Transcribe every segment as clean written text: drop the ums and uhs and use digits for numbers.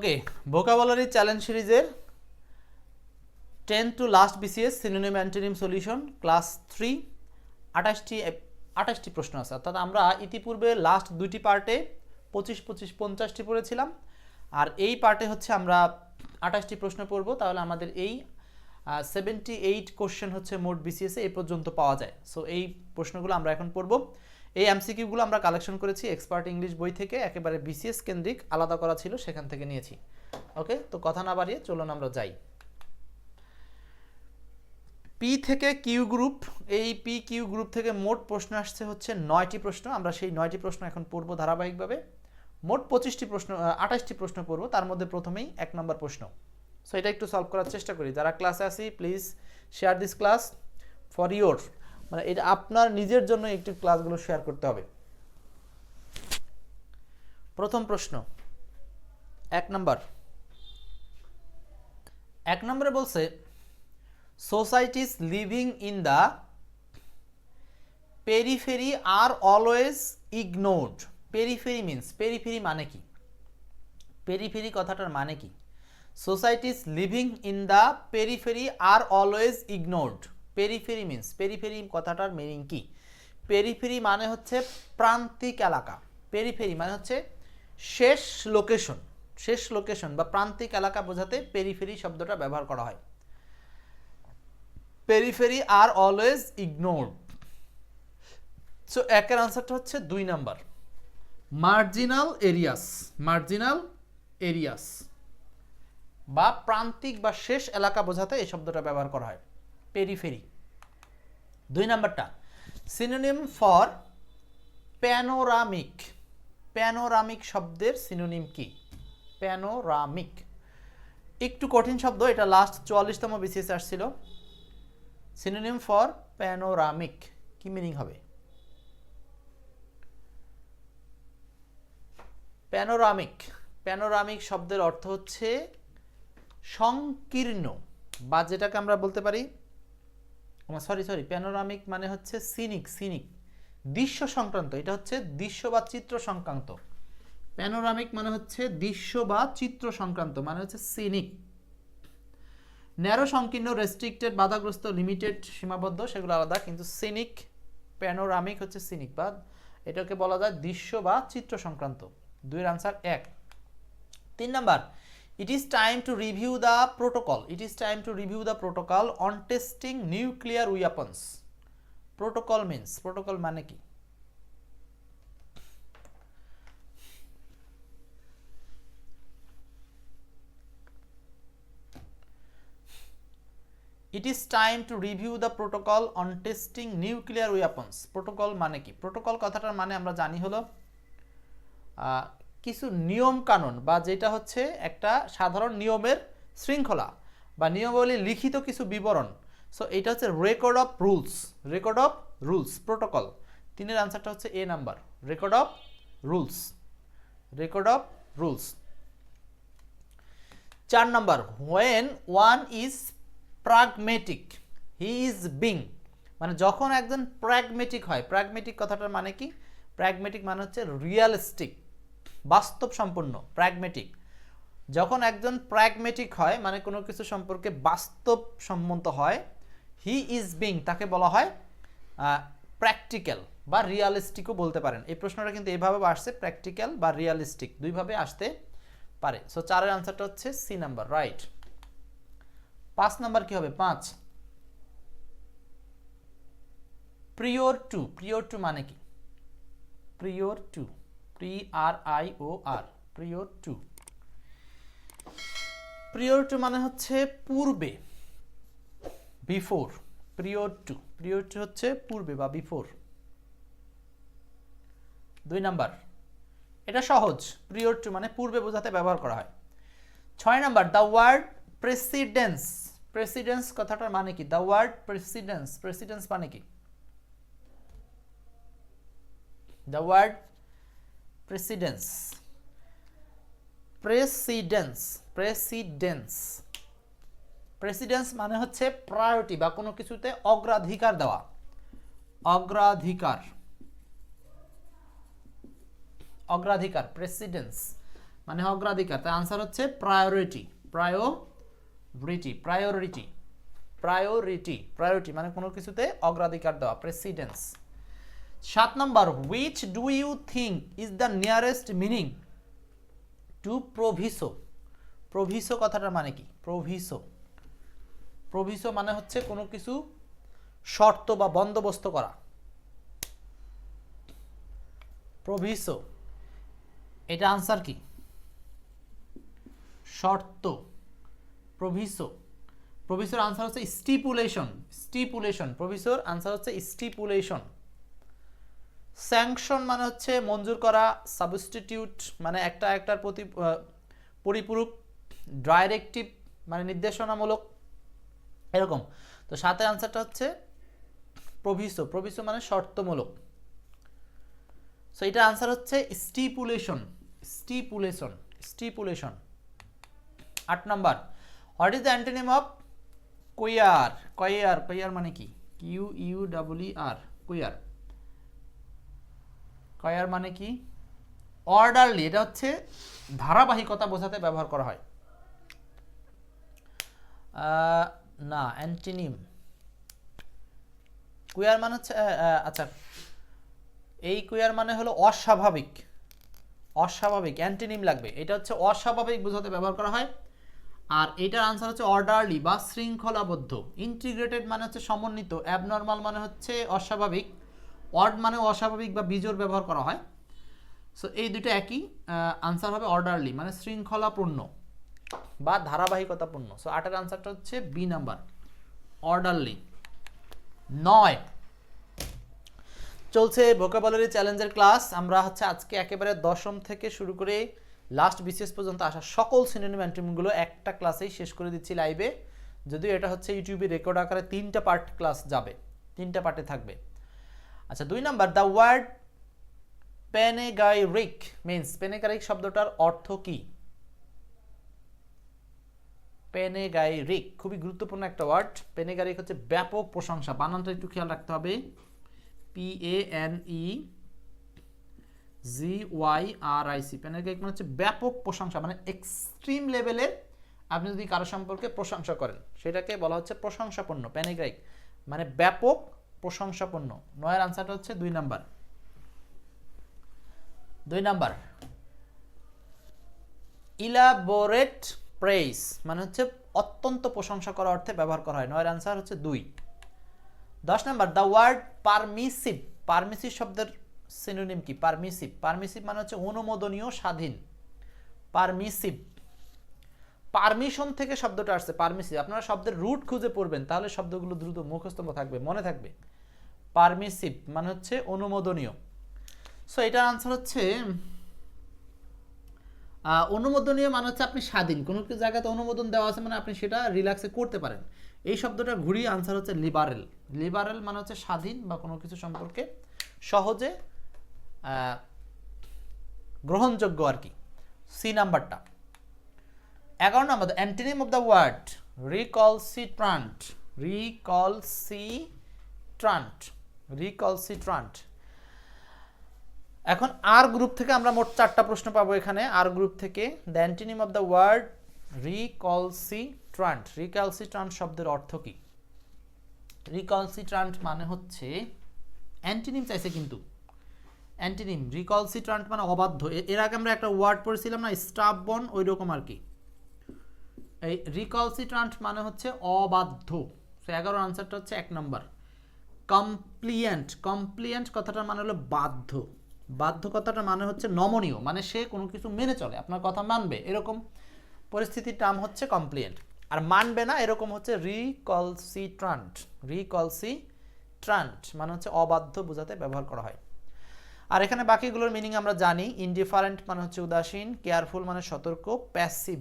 ওকে, vocabulary challenge সিরিজের 10 to last BCS synonym antonym solution class 3 28টি প্রশ্ন আছে। অর্থাৎ আমরা ইতিপূর্বে লাস্ট দুইটি পার্টে 25-50টি পড়েছিলাম, আর এই পার্টে হচ্ছে আমরা 28টি প্রশ্ন পড়ব। তাহলে আমাদের এই 78 কোশ্চেন হচ্ছে মোট বিসিএসে এই পর্যন্ত পাওয়া যায়। সো এই প্রশ্নগুলো আমরা এখন পড়ব। এই এমসিকিউগুলো আমরা কালেকশন করেছি এক্সপার্ট ইংলিশ বই থেকে, একেবারে বিসিএস কেন্দ্রিক আলাদা করা ছিল, সেখান থেকে নিয়েছি। ওকে, তো কথা না বাড়িয়ে চলুন আমরা যাই। পি থেকে কিউ গ্রুপ, এই পি কিউ গ্রুপ থেকে মোট প্রশ্ন আসছে হচ্ছে 9টি প্রশ্ন। আমরা সেই 9টি প্রশ্ন এখন পড়ব ধারাবাহিকভাবে। মোট 28টি প্রশ্ন পড়ব, তার মধ্যে প্রথমেই 1 নম্বর প্রশ্ন। সো এটা একটু সলভ করার চেষ্টা করি। যারা ক্লাসে আসি please share this class for your, মানে এটা আপনার নিজের জন্য একটু ক্লাসগুলো শেয়ার করতে হবে। প্রথম প্রশ্ন 1 নম্বরে বলছে societies living in the periphery are always ignored. Periphery means, periphery মানে কি? পেরিফেরি কথাটার মানে কি? Societies living in the periphery are always ignored. Periphery means, periphery কথাটার মিনিং কি? পেরিফেরি মানে হচ্ছে প্রান্তিক এলাকা। পেরিফেরি মানে হচ্ছে শেষ লোকেশন বা প্রান্তিক এলাকা বোঝাতে পেরিফেরি শব্দটা ব্যবহার করা হয়। Periphery are always ignored. So একের আনসারটা হচ্ছে 2 নাম্বার, মার্জিনাল এরিয়াস বা প্রান্তিক বা শেষ এলাকা বোঝাতে এই শব্দটা ব্যবহার করা হয়, পেরিফেরি। 2 নাম্বারটা সিনোনিম ফর প্যানোরামিক। প্যানোরামিক শব্দের সিনোনিম কি? প্যানোরামিক একটু কঠিন শব্দ, এটা লাস্ট 44তম বিসিএস আসছিল। সিনোনিম ফর প্যানোরামিক কি মিনিং হবে? প্যানোরামিক শব্দের অর্থ হচ্ছে সংকীর্ণ, বা যেটাকে আমরা বলতে পারি প্যানোরামিক মানে হচ্ছে সিনিক দৃশ্য সংক্রান্ত। এটা হচ্ছে দৃশ্য বা চিত্র সংক্রান্ত। প্যানোরামিক মানে হচ্ছে দৃশ্য বা চিত্র সংক্রান্ত, মানে হচ্ছে সিনিক। ন্যারো সংকীর্ণ, রেস্ট্রিক্টেড বাধাগ্রস্ত, লিমিটেড সীমাবদ্ধ, সেগুলো আলাদা। কিন্তু সিনিক, প্যানোরামিক হচ্ছে সিনিক, বা এটাকে বলা যায় দৃশ্য বা চিত্র সংক্রান্ত। 2 এর answer 1। 3 number, it is time to review the protocol on testing nuclear weapons. Protocol means, protocol মানে কি? It is time to review the protocol on testing nuclear weapons. Protocol মানে কি? প্রোটোকল কথাটার মানে আমরা জানি হলো কিছু নিয়ম কানুন, বা যেটা হচ্ছে একটা সাধারণ নিয়মের শৃঙ্খলা বা নিয়মাবলী লিখিত কিছু বিবরণ। সো এটা হচ্ছে রেকর্ড অফ রুলস প্রোটোকল। 3 এর আনসারটা হচ্ছে A number, record of rules. 4 number, when one is pragmatic he is being. মানে যখন একজন প্র্যাগমেটিক হয়, প্র্যাগমেটিক কথাটার মানে কি? প্র্যাগমেটিক মানে হচ্ছে রিয়ালিস্টিক, বাস্তব সম্পন্ন। প্র্যাগমেটিক, যখন একজন প্র্যাগমেটিক হয় মানে কোনো কিছু সম্পর্কে বাস্তব সম্মত হয়, হি ইজ বিং তাকে বলা হয় প্র্যাকটিক্যাল বা রিয়ালিস্টিকও বলতে পারেন। এই প্রশ্নটা কিন্তু এইভাবে আসছে, প্র্যাকটিক্যাল বা রিয়ালিস্টিক দুইভাবে আসতে পারে। সো 4 এর আনসারটা হচ্ছে সি নাম্বার, রাইট। 5 নাম্বার কি হবে? 5 প্রিওর টু মানে কি? প্রিওর টু, প্রিওর টু মানে হচ্ছে পূর্বে, বিফোর। প্রিওর টু হচ্ছে পূর্বে বা বিফোর। 2 নাম্বার, এটা সহজ, প্রিওর টু মানে পূর্বে বোঝাতে ব্যবহার করা হয়। 6 নাম্বার, দ্য ওয়ার্ড প্রেসিডেন্স কথাটার মানে কি? দ্য ওয়ার্ড প্রেসিডেন্স মানে কি? দ্য ওয়ার্ড প্রেসিডেন্স মানে হচ্ছে প্রায়োরিটি বা কোনো কিছুতে অগ্রাধিকার দেওয়া। অগ্রাধিকার প্রেসিডেন্স। মানে অগ্রাধিকার, তাই আনসার হচ্ছে priority. Priority priority priority priority মানে কোনো কিছুতে অগ্রাধিকার দেওয়া, precedence. 7 number, which do you think is the nearest meaning to proviso? প্রভিসো কথাটার মানে কি? প্রভিসো, প্রভিসো মানে হচ্ছে কোনো কিছু শর্ত বা বন্দোবস্ত করা। প্রভিসো, এটা আনসার কি? শর্ত। প্রভিসো, প্রভিসোর আনসার হচ্ছে স্টিপুলেশন। স্টিপুলেশন, প্রভিসোর আনসার হচ্ছে স্টিপুলেশন। স্যাংশন মানে হচ্ছে মঞ্জুর করা, সাবস্টিটিউট মানে একটার প্রতি পরিপূরক, ডাইরেক্টিভ মানে নির্দেশনামূলক, এরকম। তো সাথে আনসারটা হচ্ছে প্রভিসো। প্রভিসো মানে শর্তমূলক। সো এটা আনসার হচ্ছে stipulation. Stipulation stipulation 8 number, what is the antonym of choir? Choir, কোয়ার মানে কি? QUER, কোয়ার। কোয়ার মানে কি? অর্ডারলি, এটা হচ্ছে ধারাবাহিকতা বোঝাতে ব্যবহার করা হয়। না, অ্যান্টোনিম। কোয়ার মানে হচ্ছে আচ্ছা, এই কোয়ার মানে হলো অস্বাভাবিক। অস্বাভাবিক, অ্যান্টোনিম লাগবে। এটা হচ্ছে অস্বাভাবিক বোঝাতে ব্যবহার করা হয়। আর এটার আনসার হচ্ছে অর্ডারলি বা শৃঙ্খলাবদ্ধ। ইন্টিগ্রেটেড মানে হচ্ছে সমন্বিত। অ্যাবনর্মাল মানে হচ্ছে অস্বাভাবিক। অড মানে অস্বাভাবিক বা বিজোড় ব্যবহার করা হয়। সো এই দুটো একই, আনসার হবে অর্ডারলি মানে শৃঙ্খলাপূর্ণ বা ধারাবাহিকতাপূর্ণ। সো 8-এর আনসারটা হচ্ছে বি নাম্বার, অর্ডারলি। 9 চলছে ভোকাবুলারি চ্যালেঞ্জের ক্লাস। আমরা হচ্ছে আজকে একেবারে দশম থেকে শুরু করে লাস্ট বিসিএস পর্যন্ত আসা সকল সিনোনিম অ্যান্টোনিমগুলো একটা ক্লাসেই শেষ করে দিচ্ছি লাইভে। যদিও এটা হচ্ছে ইউটিউবে রেকর্ড আকারে 3টা পার্ট ক্লাস যাবে, 3টা পার্টে থাকবে। আচ্ছা, 2 নাম্বার, দ্য ওয়ার্ড প্যানেগাইরিক মিন্স, প্যানেগাইরিক শব্দটার অর্থ কি? প্যানেগাইরিক খুবই গুরুত্বপূর্ণ একটা ওয়ার্ড। প্যানেগাইরিক হচ্ছে ব্যাপক প্রশংসা। বানানটা একটু খেয়াল রাখতে হবে। PANEGYRIC, প্যানেগাইরিক মানে হচ্ছে ব্যাপক প্রশংসা, মানে এক্সট্রিম লেভেলের। আপনি যদি কারো সম্পর্কে প্রশংসা করেন সেটাকে বলা হচ্ছে প্রশংসাপূর্ণ। প্যানেগাইরিক মানে ব্যাপক প্রশংসাপূর্ণ। 9-এর আনসারটা হচ্ছে 2 নাম্বার। 2 নাম্বার, ইলাবোরেট প্রেইজ মানে হচ্ছে অত্যন্ত প্রশংসা করা অর্থে ব্যবহার করা হয়। 9-এর আনসার হচ্ছে 2। 10 number, the word permissive. Permissive শব্দের সিনোনিম কি? পারমিসিভ, পারমিসিভ মানে হচ্ছে অনুমোদনীয়, স্বাধীন। পারমিসিভ, পারমিশন থেকে শব্দটা আসছে পারমিসিভ। আপনারা শব্দের রুট খুঁজে পড়বেন, তাহলে শব্দগুলো দ্রুত মুখস্থ থাকবে, মনে থাকবে। পারমিসিভ মানে হচ্ছে অনুমোদনীয়। সো এটার আনসার হচ্ছে অনুমোদনীয় মানে হচ্ছে আপনি স্বাধীন। কোনো জায়গাতে অনুমোদন দেওয়া আছে মানে আপনি সেটা রিল্যাক্সে করতে পারেন। এই শব্দটা ঘুরিয়ে আনসার হচ্ছে লিবারেল। লিবারেল মানে হচ্ছে স্বাধীন বা কোনো কিছু সম্পর্কে সহজে গ্রহণযোগ্য আর কি। সি নাম্বারটা। 11 number, the antonym of the word recalcitrant. Recalcitrant, recalcitrant. এখন আর গ্রুপ থেকে আমরা মোট 4টা প্রশ্ন পাবো এখানে। আর গ্রুপ থেকে the antonym of the word recalcitrant. Recalcitrant শব্দের অর্থ কি? রিকলসিট্রান্ট মানে হচ্ছে, অ্যান্টোনিম চাইছে কিন্তু, অ্যান্টোনিম রিকলসিট্রান্ট মানে অবাধ্য। এর আগে আমরা একটা ওয়ার্ড পড়েছিলাম না, স্টাববন, ওই রকম আর কি। এই রিকলসিট্রান্ট মানে হচ্ছে অবাধ্য। 11 আনসারটা হচ্ছে 1 নম্বর। কমপ্লিয়েন্ট, কমপ্লিয়েন্ট কথাটার মানে হলো বাধ্য। বাধ্য কথাটার মানে হচ্ছে নমনীয়, মানে সে কোনো কিছু মেনে চলে, আপনার কথা মানবে, এরকম পরিস্থিতির নাম হচ্ছে কমপ্লিয়েন্ট। আর মানবে না এরকম হচ্ছে রিকলসিট্রান্ট। রিকলসিট্রান্ট মানে হচ্ছে অবাধ্য বোঝাতে ব্যবহার করা হয়। আর এখানে বাকিগুলোর মিনিং আমরা জানি। ইনডিফারেন্ট মানে হচ্ছে উদাসীন, কেয়ারফুল মানে সতর্ক, প্যাসিভ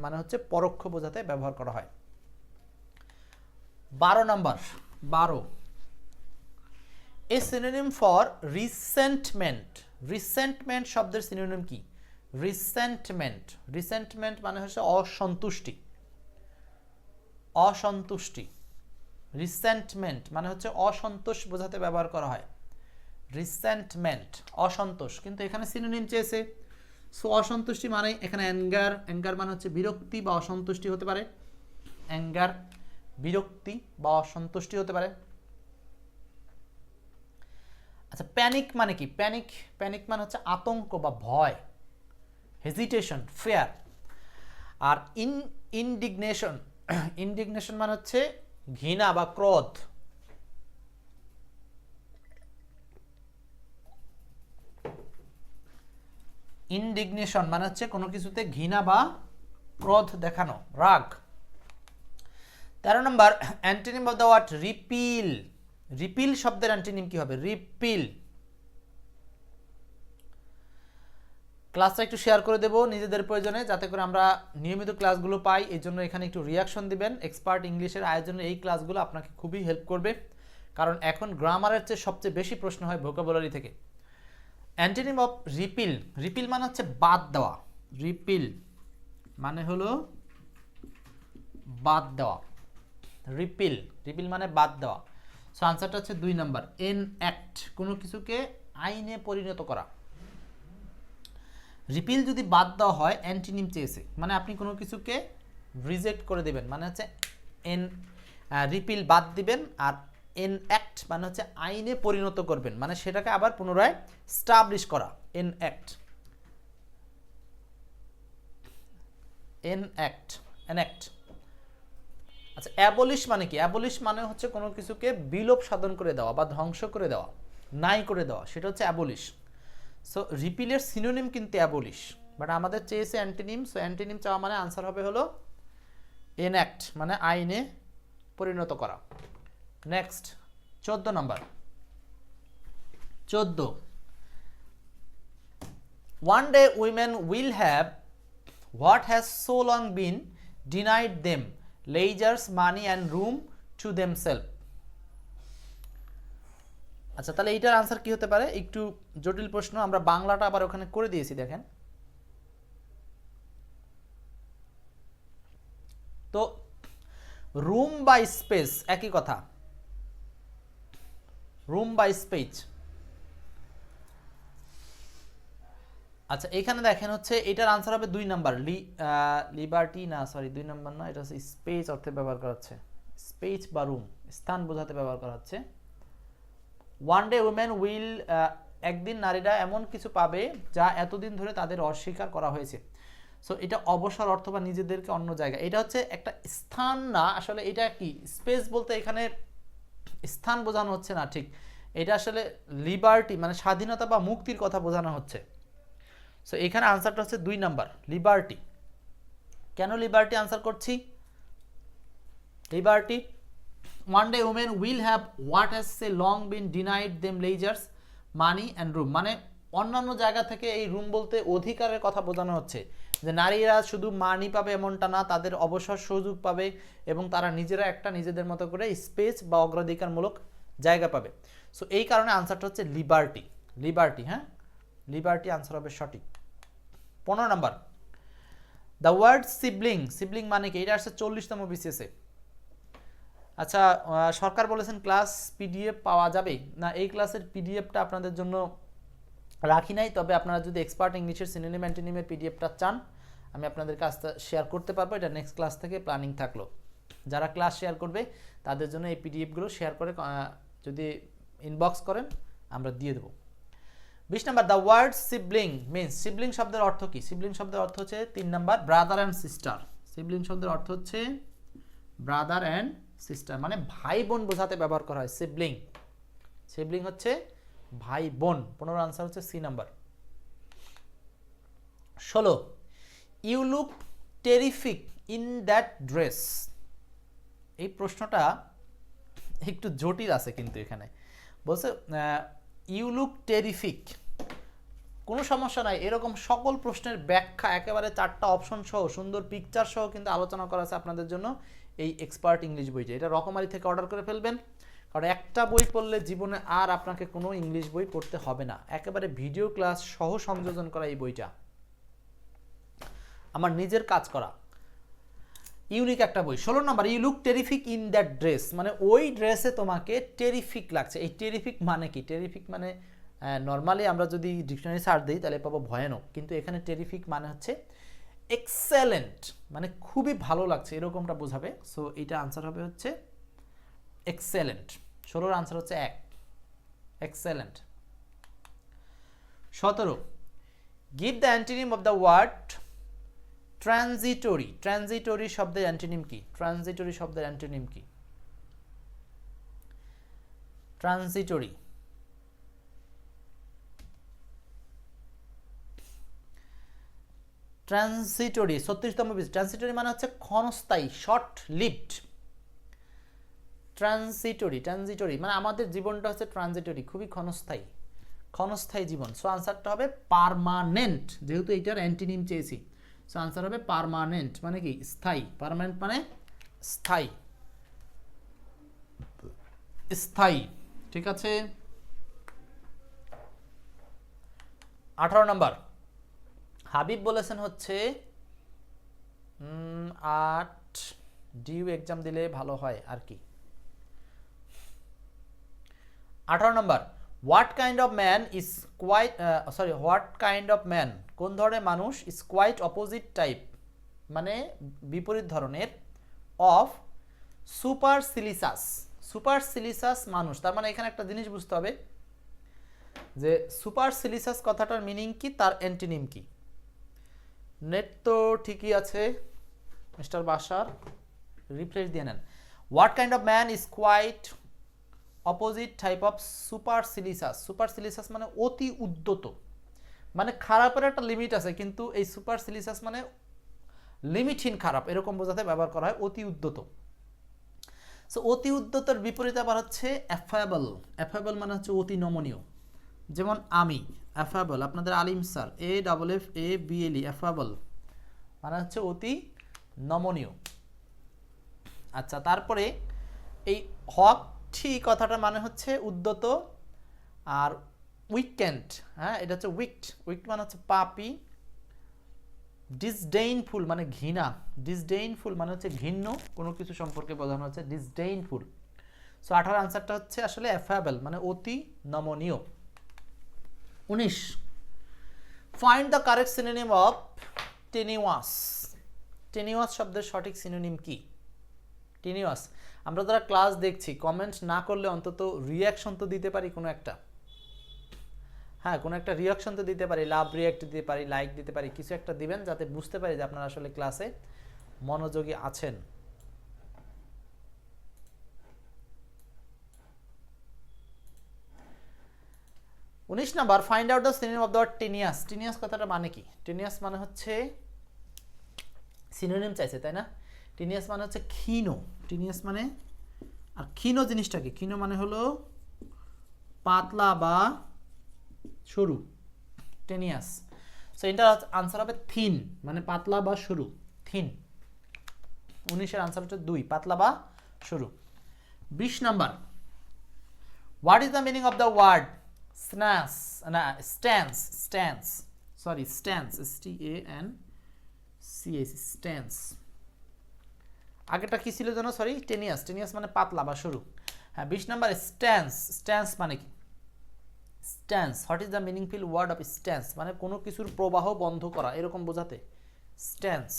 মানে হচ্ছে পরোক্ষ বোঝাতে ব্যবহার করা হয়। 12 number, 12, a synonym for resentment. Resentment শব্দের সিনোনিম কি? রিসেন্টমেন্ট, রিসেন্টমেন্ট মানে হচ্ছে অসন্তুষ্টি। অসন্তুষ্টি, রিসেন্টমেন্ট মানে হচ্ছে অসন্তোষ বোঝাতে ব্যবহার করা হয়। রিসেন্টমেন্ট অসন্তোষ, কিন্তু এখানে সিনোনিম চেয়েছে। সো অসন্তুষ্টি মানে এখানে অ্যাঙ্গার, অ্যাঙ্গার মানে হচ্ছে বিরক্তি বা অসন্তুষ্টি হতে পারে, অ্যাঙ্গার বিরক্তি বা অসন্তুষ্টি হতে পারে। আচ্ছা প্যানিক মানে কি? প্যানিক, প্যানিক মানে হচ্ছে আতঙ্ক বা ভয়, হেজিটেশন, ফেয়ার। আর ইনডিগনেশন, ইনডিগনেশন মানে হচ্ছে ঘৃণা বা ক্রোধ। ইনডিগনেশন মানে হচ্ছে কোনো কিছুতে ঘৃণা বা ক্রোধ দেখানো, রাগ। 13 নম্বর, antonym of the word repel. Repel শব্দের অ্যান্টোনিম কি হবে? রিপিল। ক্লাসটা একটু শেয়ার করে দেবো নিজেদের প্রয়োজনে, যাতে করে আমরা নিয়মিত ক্লাসগুলো পাই। এই জন্য এখানে একটু রিয়াকশন দিবেন। এক্সপার্ট ইংলিশের আয়োজনে এই ক্লাসগুলো আপনাকে খুবই হেল্প করবে, কারণ এখন গ্রামারের চেয়ে সবচেয়ে বেশি প্রশ্ন হয় ভোকাবুলারি থেকে। অ্যান্টোনিম অফ রিপিল, রিপিল মানে হচ্ছে বাদ দেওয়া, রিপিল মানে হলো বাদ দেওয়া, রিপিল, রিপিল মানে বাদ দেওয়া। সো আনসারটা হচ্ছে 2 নাম্বার, এনঅ্যাক্ট, কোনো কিছুকে আইনে পরিণত করা। রিপিল যদি বাদ দেওয়া হয়, অ্যান্টিনিম চেয়েছে মানে আপনি কোনো কিছুকে রিজেক্ট করে দেবেন, মানে হচ্ছে রিপিল বাদ দিবেন। আর এনঅ্যাক্ট মানে হচ্ছে আইনে পরিণত করবেন, মানে সেটাকে আবার পুনরায় স্টাবলিশ করা, এনঅ্যাক্ট, এনঅ্যাক্ট, এনঅ্যাক্ট। আচ্ছা অ্যাবলিশ মানে কি? অ্যাবলিশ মানে হচ্ছে কোনো কিছুকে বিলোপ সাধন করে দেওয়া বা ধ্বংস করে দেওয়া, নাই করে দেওয়া, সেটা হচ্ছে অ্যাবলিশ। সো রিপিলের সিনোনিম কিন্তু অ্যাবলিশ, বাট আমাদের চেয়েছে অ্যান্টিনিম। সো অ্যান্টিনিম চাওয়া মানে আনসার হবে হলো এনঅ্যাক্ট, মানে আইনে পরিণত করা। Next 14 number, 14, one day women will have what has so long been denied them, leisures, money and room to themselves. আচ্ছা তাহলে এইটার আনসার কি হতে পারে? একটু জটিল প্রশ্ন, আমরা বাংলাটা আবার ওখানে করে দিয়েছি, দেখেন তো। রুম বা স্পেস একই কথা, রুম বা স্পেস। আচ্ছা এখানে দেখেন হচ্ছে এটার আনসার হবে 2 নাম্বার, লিবার্টি না, সরি 2 নাম্বার না, এটা হচ্ছে স্পেস অর্থে ব্যবহার করা হচ্ছে, স্পেস বা রুম স্থান বোঝাতে ব্যবহার করা হচ্ছে। ওয়ান ডে উইমেন উইল, একদিন নারীরা এমন কিছু পাবে যা এতদিন ধরে তাদের অস্বীকার করা হয়েছে। সো এটা অবসর অর্থ বা নিজেদেরকে অন্য জায়গা, এটা হচ্ছে একটা স্থান না, আসলে এটা কি স্পেস বলতে এখানে স্থান বোঝানো হচ্ছে না, ঠিক এটা আসলে লিবার্টি মানে স্বাধীনতা বা মুক্তির কথা বোঝানো হচ্ছে। সো এখানে আনসারটা হচ্ছে 2 নাম্বার, লিবার্টি। কেন লিবার্টি আনসার করছি? Liberty, one day women will have what has say long been denied them, leisures, money and room, মানে অন্যান্য জায়গা থেকে এই রুম বলতে অধিকারের কথা বোঝানো হচ্ছে, যে নারীরা শুধু মানি পাবে এমনটা না, তাদের অবসর সুযোগ পাবে এবং তারা নিজেরা একটা নিজেদের মতো করে স্পেস বা অগ্রাধিকারমূলক জায়গা পাবে। সো এই কারণে আনসারটা হচ্ছে লিবার্টি, লিবার্টি, হ্যাঁ লিবার্টি আনসার হবে সঠিক। 15 number, the word sibling, sibling মানে কি? এটা আসছে 40তম বিসিএসে। আচ্ছা সরকার বলেছেন ক্লাস পিডিএফ পাওয়া যাবে না, এই ক্লাসের পিডিএফটা আপনাদের জন্য রাখি নাই, তবে আপনারা যদি এক্সপার্ট ইংলিশের সিনোনিম অ্যান্টোনিমের পিডিএফটা চান আমি আপনাদের কাছে শেয়ার করতে পারবো, এটা নেক্সট ক্লাস থেকে প্ল্যানিং থাকলো। যারা ক্লাস শেয়ার করবে তাদের জন্য এই পিডিএফগুলো শেয়ার করে যদি ইনবক্স করেন আমরা দিয়ে দেবো। 20 number, the word sibling means, sibling শব্দের অর্থ কি? সিবলিং শব্দের অর্থ হচ্ছে 3 number, brother and sister. Sibling শব্দের অর্থ হচ্ছে ব্রাদার অ্যান্ড সিস্টার, মানে ভাই বোন বোঝাতে ব্যবহার করা হয় সিবলিং। সিবলিং হচ্ছে ভাই বোন। 15 আনসার হচ্ছে C number. 16, you look terrific in that dress. এই প্রশ্নটা একটু জটিল আছে কিন্তু এখানে বলছে ইউ লুক টেরিফিক, কোনো সমস্যা নাই, এরকম সকল প্রশ্নের ব্যাখ্যা একেবারে 4টা অপশন সহ সুন্দর পিকচার সহ কিন্তু আলোচনা করা আছে আপনাদের জন্য এই এক্সপার্ট ইংলিশ বইটা। এটা রকমারি থেকে অর্ডার করে ফেলবেন, কারণ একটা বই পড়লে জীবনে আর আপনাকে কোনো ইংলিশ বই পড়তে হবে না, একেবারে ভিডিও ক্লাস সহ সংযোজন করা এই বইটা, আমার নিজের কাজ করা ইউনিক একটা বই। 16 নম্বর, you look terrific in that dress, মানে ওই ড্রেসে তোমাকে টেরিফিক লাগছে। এই টেরিফিক মানে কি? টেরিফিক মানে নর্মালি আমরা যদি ডিকশনারি সার্চ দিই তাহলে পাবো ভয়ানক, কিন্তু এখানে টেরিফিক মানে হচ্ছে এক্সেলেন্ট, মানে খুবই ভালো লাগছে এরকমটা বোঝাবে। সো এইটা আনসার হবে হচ্ছে এক্সেলেন্ট। 16 আনসার হচ্ছে 1, excellent. 17, give the antonym of the word transitory. Transitory শব্দের অ্যান্টোনিম কি? ট্রানজিটরি শব্দের অ্যান্টোনিম কি? ট্রানজিটরি, ট্রানজিটরি 36তম পেজ। ট্রানজিটরি মানে হচ্ছে ক্ষণস্থায়ী, শর্ট লিভড। ট্রানজিটরি, ট্রানজিটরি মানে আমাদের জীবনটা হচ্ছে ট্রানজিটরি, খুবই ক্ষণস্থায়ী, ক্ষণস্থায়ী জীবন। সো আনসারটা হবে পার্মানেন্ট, যেহেতু এইটার অ্যান্টিনিম চেয়েছি। সো আনসার হবে পার্মানেন্ট, মানে কি স্থায়ী। পার্মানেন্ট মানে স্থায়ী, স্থায়ী, ঠিক আছে। 18 নম্বর, হাবিব বলেছেন হচ্ছে 8 ডিউ এক্সাম দিলে ভালো হয় আর কি। 18 নম্বর, what kind of man is quiet, what kind of man কোন ধরনের মানুষ, ইজ কোয়াইট অপোজিট টাইপ মানে বিপরীত ধরনের, অফ সুপারসিলিসাস। সুপারসিলিসাস মানুষ, তার মানে এখানে একটা জিনিস বুঝতে হবে যে সুপারসিলিসাস কথাটার মিনিং কি, তার অ্যান্টিনিম কি। নেট তো ঠিকই আছে মিস্টার বাশার, রিফ্রেশ দিয়ে নেন। What kind of man is quiet opposite type of supercilious. Supercilious মানে অতি উদ্যত, মানে খারাপের একটা লিমিট আছে, কিন্তু এই সুপারসিলিসাস মানে লিমিটহীন খারাপ, এরকম বোঝাতে ব্যবহার করা হয় অতি উদ্যত। সো অতি উদ্যতের বিপরীতে আবার হচ্ছে অ্যাফেবল। অ্যাফেবল মানে হচ্ছে অতি নমনীয়। যেমন আমি অ্যাফেবল, আপনাদের আলিম স্যার AFFABLE অ্যাফেবল মানে হচ্ছে অতি নমনীয়। আচ্ছা, তারপরে এই হক ঠিক কথাটা মানে হচ্ছে উদ্যত, আর উইকেন্ড, হ্যাঁ এটা হচ্ছে উইকড। উইকড মানে হচ্ছে পাপী। ডিসডেইনফুল মানে ঘৃণা। ডিসডেইনফুল মানে হচ্ছে ঘৃণ্য কোনো কিছু সম্পর্কে বোঝানো হচ্ছে ডিসডেইনফুল। সো 18 আনসারটা হচ্ছে আসলে অ্যাফেবল মানে অতি নমনীয়। 19, find the correct synonym of tenacious. Tenacious শব্দের সঠিক সিনোনিম কি? টেনিওয়াস, আমরা যারা ক্লাস দেখছি কমেন্ট না করলে অন্তত রিয়াকশন তো দিতে পারি কোনো একটা, হ্যাঁ কোনো একটা রিয়াকশন তো দিতে পারি, লাভ রিয়াক্ট দিতে পারি, লাইক দিতে পারি, কিছু একটা দিবেন যাতে বুঝতে পারি যে আপনারা আসলে ক্লাসে মনোযোগী আছেন। উনিশ number, find out the synonym of the word tenacious. Tenacious কথাটা মানে কি? টেনিয়াস মানে হচ্ছে সিনোনিম চাইছে তাই না? টেনিয়াস মানে হচ্ছে ক্ষীণ। টেনিয়াস মানে, আর ক্ষীণ জিনিসটা কি? ক্ষীণ মানে হলো পাতলা বা সরু, টেনিয়াস। সো এটার আনসার হবে থিন, মানে পাতলা বা সরু, থিন। 19-এর আনসার হচ্ছে 2, পাতলা বা সরু। 20 number, what is the meaning of the word stanch, না stanch, stanch sorry stanch STANCAS, stanch. আগেটা কি ছিল যেন? সরি, টেনিয়াস। টেনিয়াস মানে পাতলা বা সরু। হ্যাঁ 20 নাম্বার, স্ট্যান্স। স্ট্যান্স মানে কি? Stance, what is the meaningful word of stance মানে কোনো কিছুর প্রবাহ বন্ধ করা, এরকম বোঝাতে স্ট্যান্স।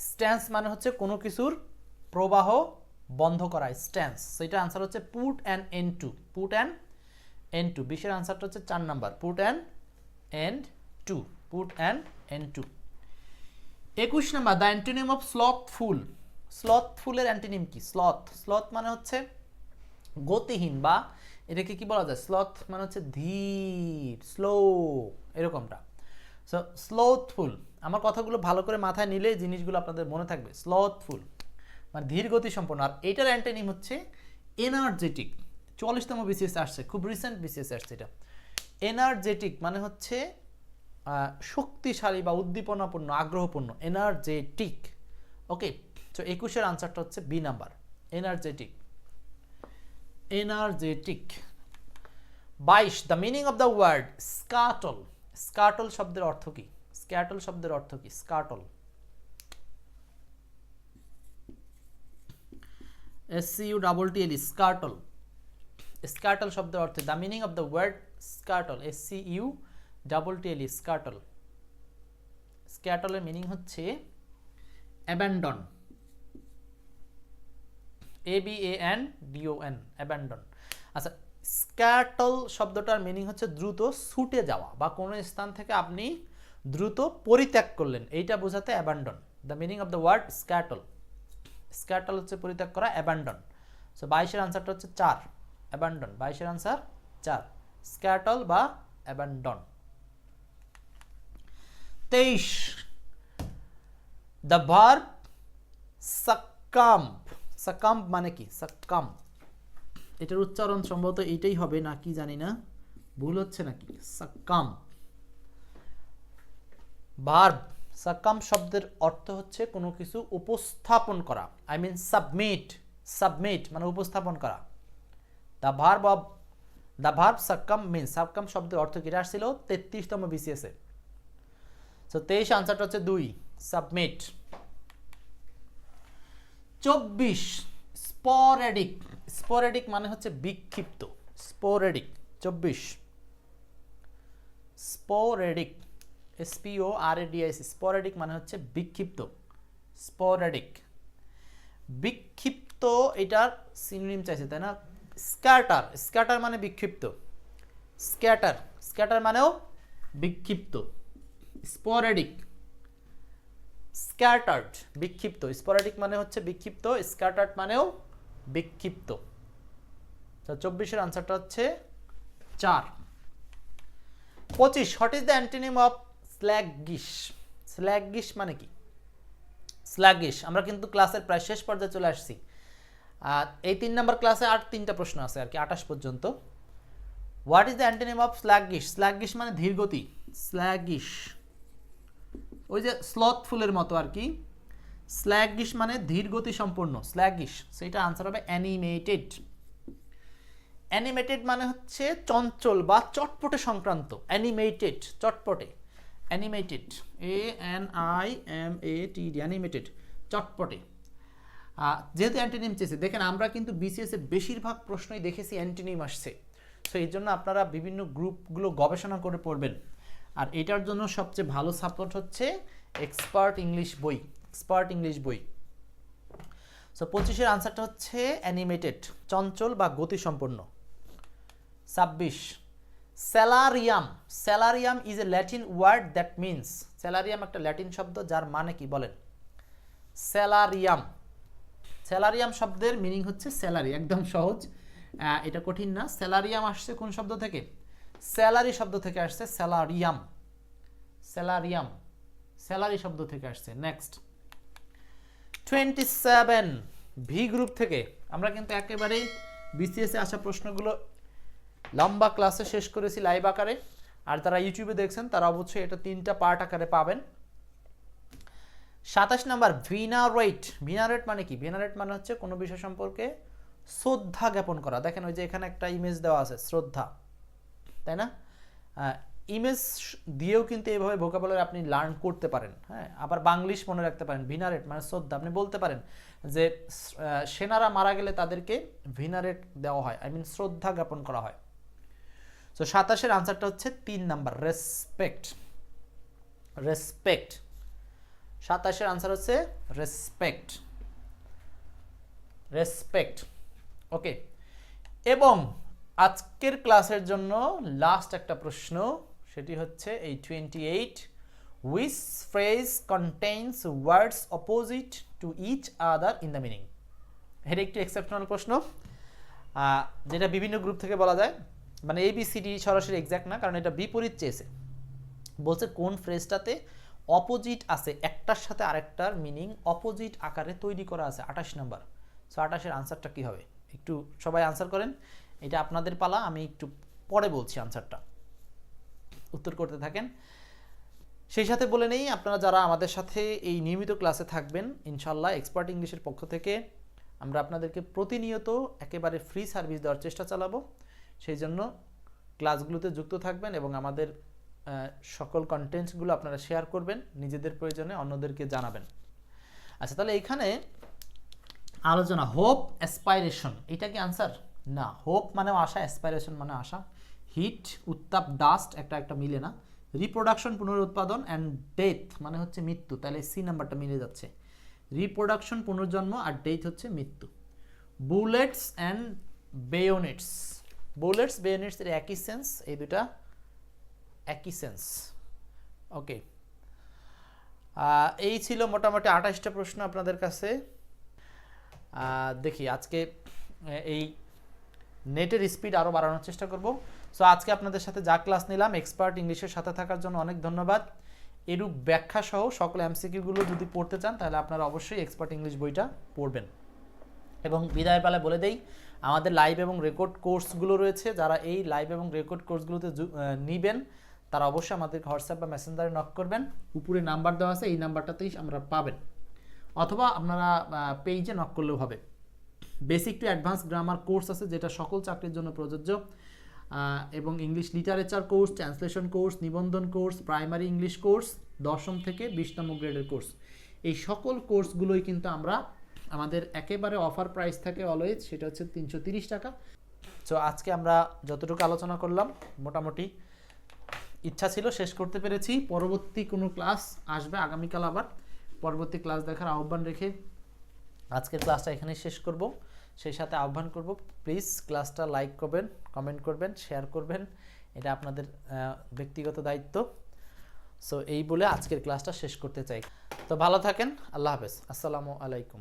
স্ট্যান্স মানে হচ্ছে কোনো কিছুর প্রবাহ বন্ধ করা, স্ট্যান্স। সেটা আনসার হচ্ছে put and end to. Put and end to. 20-এর আনসারটা হচ্ছে 4 number, put and end to. Put and end to. 21 number, the antonym of slothful. স্লথফুলের অ্যান্টোনিম কি? স্লথ, স্লথ মানে হচ্ছে গতিহীন, বা এটাকে কি বলা যায়? স্লথ মানে হচ্ছে ধীর, স্লো, এরকমটা। সো স্লোথফুল, আমার কথাগুলো ভালো করে মাথায় নিলে জিনিসগুলো আপনাদের মনে থাকবে। স্লথফুল মানে ধীর গতি সম্পন্ন। আর এটার অ্যান্টোনিম হচ্ছে এনার্জেটিক। 44তম বিসিএস আসছে, খুব রিসেন্ট বিসিএস আসছে এটা। এনার্জেটিক মানে হচ্ছে শক্তিশালী বা উদ্দীপনাপূর্ণ, আগ্রহপূর্ণ, এনার্জেটিক। ওকে, তো 21-এর আনসারটা হচ্ছে B number, energetic. Energetic. 22, the meaning of the word scuttle. Scuttle শব্দের অর্থ কি? স্ক্যাটল শব্দের অর্থ কি? স্কাটল। SCUTTL, স্কার্টল। স্কার্টল শব্দের অর্থ, the meaning of the word স্কার্টল, SCUTTL, স্কার্টল। স্ক্যাটলের meaning হচ্ছে অ্যাবান্ডন, ABANDON, অ্যাবান্ডন। আচ্ছা, স্ক্যাটল শব্দটার মিনিং হচ্ছে দ্রুত ছুটে যাওয়া বা কোনো স্থান থেকে আপনি দ্রুত পরিত্যাগ করলেন, এইটা বোঝাতে abandon. The meaning of the word scuttle, scuttle হচ্ছে পরিত্যাগ করা, অ্যাবান্ডন। সো 22-এর আনসারটা হচ্ছে 4, অ্যাবান্ডন। 22-এর আনসার 4, স্ক্যাটল বা abandon. 23, the verb succumb. Succumb মানে কি? সাকাম্ব, এটার উচ্চারণ সম্ভবত এইটাই হবে নাকি জানি না, ভুল হচ্ছে নাকি। সাকাম্ব ভার্ব, সাকাম্ব শব্দের অর্থ হচ্ছে কোনো কিছু উপস্থাপন করা, আই মিন সাবমিট। সাবমিট মানে উপস্থাপন করা। দ্য ভার্ব সাকাম্ব মিন্স, সাকাম্ব শব্দের অর্থ কি আসছিল 33তম BCS এ। সো 23 আনসারটা হচ্ছে 2, সাবমিট। 24, স্পোরেডিক। স্পোরেডিক মানে হচ্ছে বিক্ষিপ্ত, স্পোরেডিক। 24, স্পোরেডিক, SPORADIC, স্পোরেডিক মানে হচ্ছে বিক্ষিপ্ত, স্পোরেডিক। বিক্ষিপ্ত এটার সিনোনিম চাইছে তাই না? স্ক্যাটার, স্ক্যাটার মানে বিক্ষিপ্ত, স্ক্যাটার, স্ক্যাটার মানেও বিক্ষিপ্ত। স্পোরেডিক, স্ক্যাটার্ড, বিক্ষিপ্ত। স্পোরেডিক মানে হচ্ছে বিক্ষিপ্ত, স্ক্যাটার্ড মানেও বিক্ষিপ্ত। 24-এর আনসারটা হচ্ছে 4। 25, what is the antonym of sluggish? Sluggish মানে কি? স্ল্যাগিশ, আমরা কিন্তু ক্লাসের প্রায় শেষ পর্যায়ে চলে আসছি। আর এই 3 নম্বর ক্লাসে আর 3টা প্রশ্ন আছে আর কি, 28 পর্যন্ত। What is the antonym of sluggish? Sluggish মানে ধীরগতি, স্ল্যাগিশ, ওই যে স্লথফুলের মতো আর কি। স্ল্যাগিশ মানে ধীরগতি সম্পন্ন, স্ল্যাগিশ। সেটা আনসার হবে অ্যানিমেটেড। অ্যানিমেটেড মানে হচ্ছে চঞ্চল বা চটপটে সংক্রান্ত, অ্যানিমেটেড, চটপটে, অ্যানিমেটেড, ANIMATED, অ্যানিমেটেড, চটপটে। যেহেতু অ্যান্টোনিম চেয়েছে, দেখেন আমরা কিন্তু BCS এ বেশিরভাগ প্রশ্নই দেখেছি অ্যান্টোনিম আসছে। সো এই জন্য আপনারা বিভিন্ন গ্রুপগুলো গবেষণা করে পড়বেন। আর এটার জন্য সবচেয়ে ভালো সাপোর্ট হচ্ছে এক্সপার্ট ইংলিশ বই, এক্সপার্ট ইংলিশ বই। সো 25-এর আনসারটা হচ্ছে অ্যানিমেটেড, চঞ্চল বা গতিসম্পন্ন। 26, salarium. Salarium is a Latin word that means, salarium একটা ল্যাটিন শব্দ যার মানে কি বলেন? স্যালারিয়াম, স্যালারিয়াম শব্দের মিনিং হচ্ছে স্যালারি, একদম সহজ, এটা কঠিন না। স্যালারিয়াম আসছে কোন শব্দ থেকে? স্যালারি শব্দ থেকে আসছে, স্যালারিয়াম, স্যালারিয়াম স্যালারি শব্দ থেকে আসছে। নেক্সট 27, ভি গ্রুপ থেকে। আমরা কিন্তু একেবারেই BCS এ আসা প্রশ্নগুলো লম্বা ক্লাসে শেষ করেছি লাইভ আকারে, আর যারা ইউটিউবে দেখছেন তারা অবশ্যই এটা 3টা পার্ট আকারে পাবেন। 27 নাম্বার, ভিনারেট। ভিনারেট মানে কি? ভিনারেট মানে হচ্ছে কোনো বিষয় সম্পর্কে শ্রদ্ধা জ্ঞাপন করা। দেখেন ওই যে এখানে একটা ইমেজ দেওয়া আছে, শ্রদ্ধা, তাই না? ইমেজ দিয়েও কিন্তু এইভাবে ভোকাবুলারি আপনি লার্ন করতে পারেন। হ্যাঁ, আবার বাংলিশ মনে রাখতে পারেন। ভিনারেট মানে শ্রদ্ধা। আপনি বলতে পারেন যে সেনারা মারা গেলে তাদেরকে ভিনারেট দেওয়া হয়, আই মিন শ্রদ্ধা জ্ঞাপন করা হয়। সো 27-এর আনসারটা হচ্ছে 3 নাম্বার, রেসপেক্ট। রেসপেক্ট, 27-এর আনসার হচ্ছে রেসপেক্ট, রেসপেক্ট। ওকে, এবং আজকের ক্লাসের জন্য লাস্ট একটা প্রশ্ন, সেটি হচ্ছে এই 28, which phrase contains words opposite to each other in the meaning? এটা একটু এক্সেপশনাল প্রশ্ন, যেটা বিভিন্ন গ্রুপ থেকে বলা যায়, মানে ABCD সরাসরি এক্সাক্ট না, কারণ এটা বিপরীত চেয়েছে। বলছে কোন ফ্রেজটাতে অপোজিট আছে, একটার সাথে আরেকটার মিনিং অপোজিট আকারে তৈরি করা আছে। 28 নাম্বার। সো 28-এর আনসারটা কি হবে? একটু সবাই আনসার করেন, এটা আপনাদের পালা, আমি একটু পরে বলছি আনসারটা, উত্তর করতে থাকেন। সেই সাথে বলে নেই, আপনারা যারা আমাদের সাথে এই নিয়মিত ক্লাসে থাকবেন, ইনশাল্লাহ এক্সপার্ট ইংলিশের পক্ষ থেকে আমরা আপনাদেরকে প্রতিনিয়ত একেবারে ফ্রি সার্ভিস দেওয়ার চেষ্টা চালাবো। সেই জন্য ক্লাসগুলোতে যুক্ত থাকবেন এবং আমাদের সকল কন্টেন্টসগুলো আপনারা শেয়ার করবেন, নিজেদের প্রয়োজনে অন্যদেরকে জানাবেন। আচ্ছা, তাহলে এখানে আলোচনা, হোপ অ্যাসপাইরেশন, এটা কি আনসার? না, হোপ মানে আশা, অ্যাসপাইরেশন মানে আশা। হিট উত্তাপ, ডাস্ট একটা একটা মিলে না। রিপ্রোডাকশন পুনরুৎপাদন, অ্যান্ড ডেথ মানে হচ্ছে মৃত্যু, তাহলে সি নাম্বারটা মিলে যাচ্ছে। রিপ্রোডাকশন পুনর্জন্ম আর ডেথ হচ্ছে মৃত্যু। বুলেটস অ্যান্ড বেয়োনেটস, বুলেটস বেয়োনেটস এর একই সেন্স, এই দুটা একই সেন্স। ওকে, এই ছিল মোটামুটি 28টা প্রশ্ন আপনাদের কাছে। দেখি আজকে এই নেটের স্পিড আরও বাড়ানোর চেষ্টা করব। সো আজকে আপনাদের সাথে যা ক্লাস নিলাম, এক্সপার্ট ইংলিশের সাথে থাকার জন্য অনেক ধন্যবাদ। এরূপ ব্যাখ্যা সহ সকল এমসিকিউগুলো যদি পড়তে চান তাহলে আপনারা অবশ্যই এক্সপার্ট ইংলিশ বইটা পড়বেন। এবং বিদায়ের বেলায় বলে দেই, আমাদের লাইভ এবং রেকর্ড কোর্সগুলো রয়েছে, যারা এই লাইভ এবং রেকর্ড কোর্সগুলোতে নিবেন তারা অবশ্যই আমাদের হোয়াটসঅ্যাপ বা মেসেঞ্জারে নক করবেন। উপরে নাম্বার দেওয়া আছে, এই নাম্বারটাতেই আমরা পাবেন, অথবা আপনারা পেজে নক করলেও হবে। Basic to advance grammar course আছে, যেটা সকল চাকরির জন্য প্রযোজ্য, এবং English literature course, translation course, নিবন্ধন কোর্স, প্রাইমারি ইংলিশ কোর্স, 10ম থেকে 20তম গ্রেডের কোর্স, এই সকল কোর্সগুলোই কিন্তু আমরা আমাদের একেবারে অফার প্রাইস থাকে অলওয়েজ, সেটা হচ্ছে 330 টাকা। সো আজকে আমরা যতটুকু আলোচনা করলাম মোটামুটি ইচ্ছা ছিল শেষ করতে পেরেছি। পরবর্তী কোনো ক্লাস আসবে আগামীকাল, আবার পরবর্তী ক্লাস দেখার আহ্বান রেখে আজকের ক্লাসটা এখানেই শেষ করব। সেই সাথে আহ্বান করব, প্লিজ ক্লাসটা লাইক করবেন, কমেন্ট করবেন, শেয়ার করবেন, এটা আপনাদের ব্যক্তিগত দায়িত্ব। সো এই বলে আজকের ক্লাসটা শেষ করতে চাই। তো ভালো থাকেন, আল্লাহ হাফেজ, আসসালামু আলাইকুম।